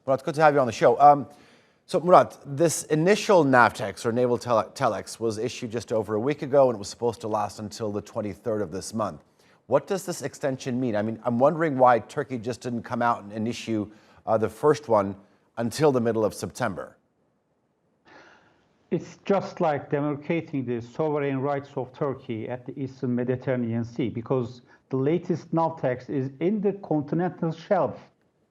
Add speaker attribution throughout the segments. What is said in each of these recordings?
Speaker 1: Murat, good to have you on the show. So Murat, this initial NAVTEX, or naval telex, was issued just over a week ago, and it was supposed to last until the 23rd of this month. What does this extension mean? I mean, I'm wondering why Turkey just didn't come out and issue the first one until the middle of September.
Speaker 2: It's just like demarcating the sovereign rights of Turkey at the Eastern Mediterranean Sea, because the latest NAVTEX is in the continental shelf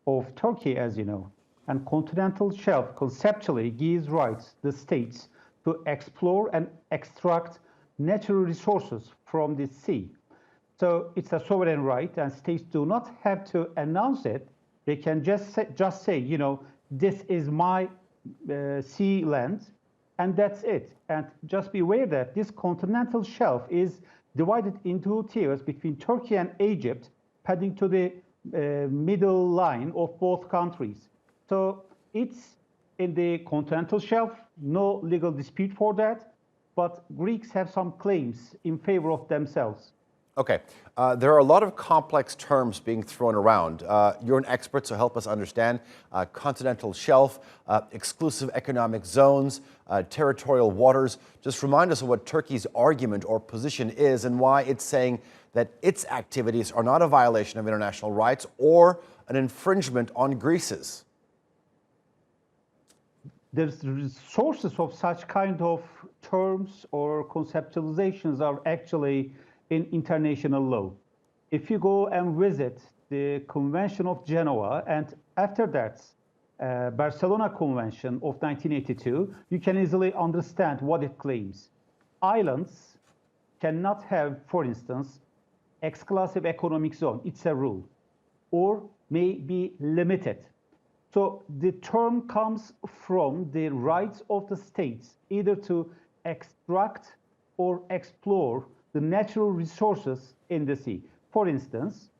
Speaker 2: of Turkey, as you know. And continental shelf conceptually gives rights to the states to explore and extract natural resources from the sea. So it's a sovereign right, and states do not have to announce it. They can just say, you know, this is my sea land, and that's it. And just be aware that this continental shelf is divided into tiers between Turkey and Egypt, heading to the middle line of both countries. So it's in the continental shelf, no legal dispute for that, but Greeks have some claims in favor of themselves.
Speaker 1: Okay, there are a lot of complex terms being thrown around. You're an expert, so help us understand. Continental shelf, exclusive economic zones, territorial waters. Just remind us of what Turkey's argument or position is and why it's saying that its activities are not a violation of international rights or an infringement on Greece's.
Speaker 2: The sources of such kind of terms or conceptualizations are actually in international law. If you go and visit the Convention of Genoa, and after that, Barcelona Convention of 1982, you can easily understand what it claims. Islands cannot have, for instance, exclusive economic zone. It's a rule, or may be limited. So the term comes from the rights of the states either to extract or explore the natural resources in the sea. For instance,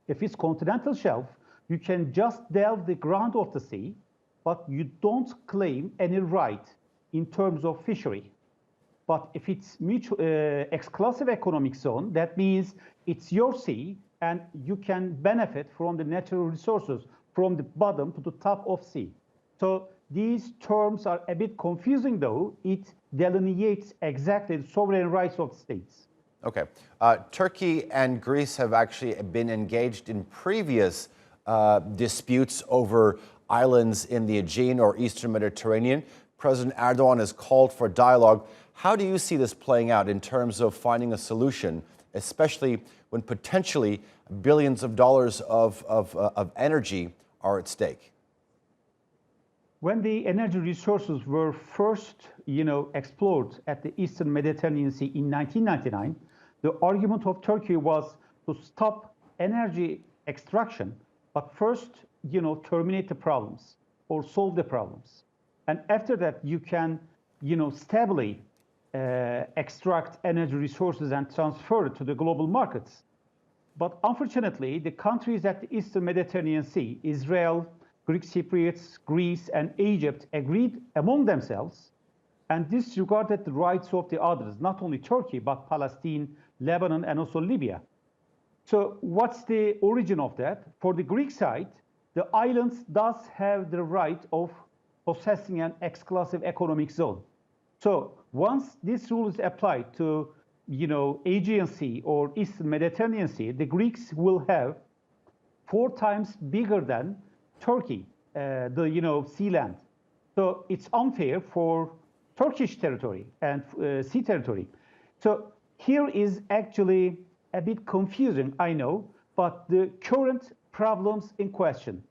Speaker 2: if it's continental shelf, you can just delve the ground of the sea, but you don't claim any right in terms of fishery. But if it's exclusive economic zone, that means it's your sea and you can benefit from the natural resources from the bottom to the top of sea. So these terms are a bit confusing, though. It delineates exactly the sovereign rights of states.
Speaker 1: Okay. Turkey and Greece have actually been engaged in previous disputes over islands in the Aegean or Eastern Mediterranean. President Erdogan has called for dialogue. How do you see this playing out in terms of finding a solution, especially when potentially billions of dollars of energy are at stake?
Speaker 2: When the energy resources were first, explored at the Eastern Mediterranean Sea in 1999, the argument of Turkey was to stop energy extraction, but first, terminate the problems or solve the problems. And after that, you can, stably extract energy resources and transfer it to the global markets. But unfortunately, the countries at the Eastern Mediterranean Sea, Israel, Greek Cypriots, Greece, and Egypt agreed among themselves and disregarded the rights of the others, not only Turkey, but Palestine, Lebanon, and also Libya. So what's the origin of that? For the Greek side, the islands does have the right of possessing an exclusive economic zone. So once this rule is applied to, Aegean Sea or Eastern Mediterranean Sea, the Greeks will have 4 times bigger than Turkey, the sea land. So it's unfair for Turkish territory and sea territory. So here is actually a bit confusing, I know, but the current problems in question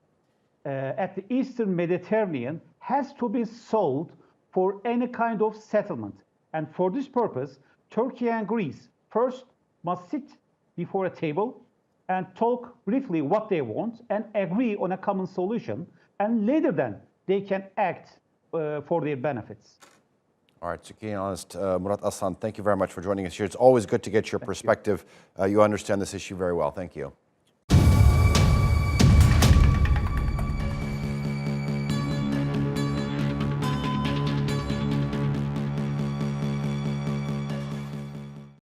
Speaker 2: at the Eastern Mediterranean has to be solved for any kind of settlement. And for this purpose, Turkey and Greece first must sit before a table and talk briefly what they want and agree on a common solution. And later then, they can act for their benefits.
Speaker 1: All right, Turkey analyst Murat Aslan, thank you very much for joining us here. It's always good to get your perspective. You understand this issue very well. Thank you.